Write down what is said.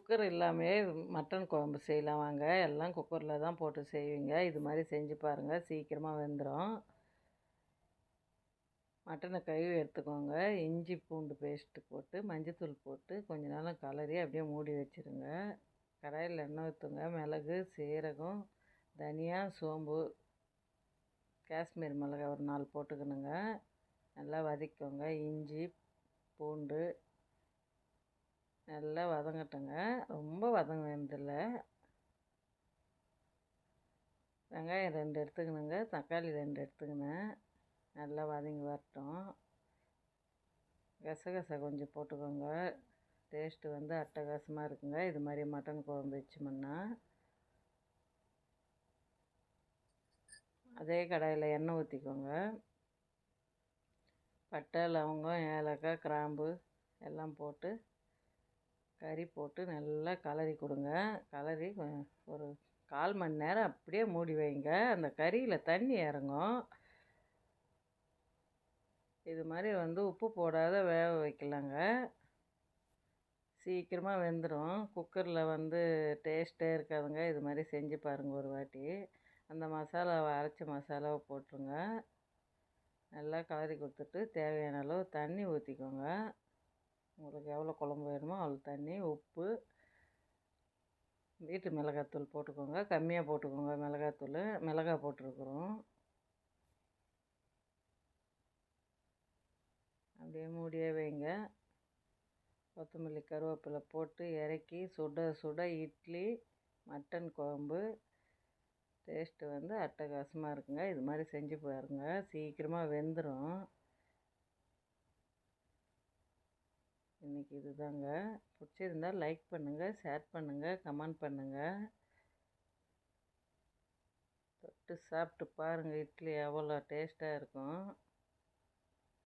Cooker இல்லாமயே mutton குழம்பு செய்யலாம் வாங்க. எல்லாம் குக்கரில் தான் போட்டு செய்வீங்க. இது மாதிரி செஞ்சு பாருங்கள், சீக்கிரமாக வெந்துடும். மட்டனை கழுவி எடுத்துக்கோங்க. இஞ்சி பூண்டு பேஸ்ட்டு போட்டு மஞ்சத்தூள் போட்டு கொஞ்ச நேரம் கலரி அப்படியே மூடி வச்சுருங்க. கடாயில் எண்ணெய் ஊற்றுங்க. மிளகு, சீரகம், தனியா, சோம்பு, காஷ்மீர் மிளகாய் ஒரு 4 போட்டுக்கணுங்க. நல்லா வதக்கிக்கோங்க. இஞ்சி பூண்டு நல்லா வதங்கட்டுங்க. ரொம்ப வதங்க வேண்டியதில்லை. வெங்காயம் 2 எடுத்துக்கணுங்க. தக்காளி 2 எடுத்துக்கினேன். நல்லா வதங்கி வரட்டும். கசகசா கொஞ்சம் போட்டுக்கோங்க. டேஸ்ட்டு வந்து அட்டகாசமாக இருக்குங்க இது மாதிரி மட்டன் குழம்பு வச்சோம்னா. அதே கடாயில் எண்ணெய் ஊற்றிக்கோங்க. பட்டை, லவங்கம், ஏலக்காய், கிராம்பு எல்லாம் போட்டு கறி போட்டு நல்லா கலரி கொடுங்க. கலரி ஒரு 1/4 மணி நேரம் அப்படியே மூடி வைங்க. அந்த கறியில் தண்ணி இறங்கும். இது மாதிரி வந்து உப்பு போடாத வேக வைக்கலாங்க. சீக்கிரமாக வெந்துடும். குக்கரில் வந்து டேஸ்ட்டே இருக்காதுங்க. இது மாதிரி செஞ்சு பாருங்கள் ஒரு வாட்டி. அந்த மசாலாவை அரைச்ச மசாலாவை போட்டுருங்க. நல்லா கலரி கொடுத்துட்டு தேவையான அளவு தண்ணி ஊற்றிக்கோங்க. உங்களுக்கு எவ்வளோ குழம்பு வேணுமோ அவ்வளோ தண்ணி. உப்பு, வீட்டு மிளகாத்தூள் போட்டுக்கோங்க. கம்மியாக போட்டுக்கோங்க மிளகாத்தூள். மிளகாய் போட்டிருக்குறோம். அப்படியே மூடியே வைங்க. கொத்தமல்லி, கருவேப்பிலை போட்டு இறக்கி சுட சுட இட்லி, மட்டன் குழம்பு டேஸ்ட்டு வந்து அட்டகாசமாக இருக்குங்க. இது மாதிரி செஞ்சு பாருங்கள், சீக்கிரமாக வெந்துடும். இன்றைக்கி இது தாங்க. பிடிச்சிருந்தால் லைக் பண்ணுங்கள், ஷேர் பண்ணுங்கள், கமெண்ட் பண்ணுங்கள். தொட்டு சாப்பிட்டு பாருங்கள், இட்லி எவ்வளோ டேஸ்ட்டாக இருக்கும்.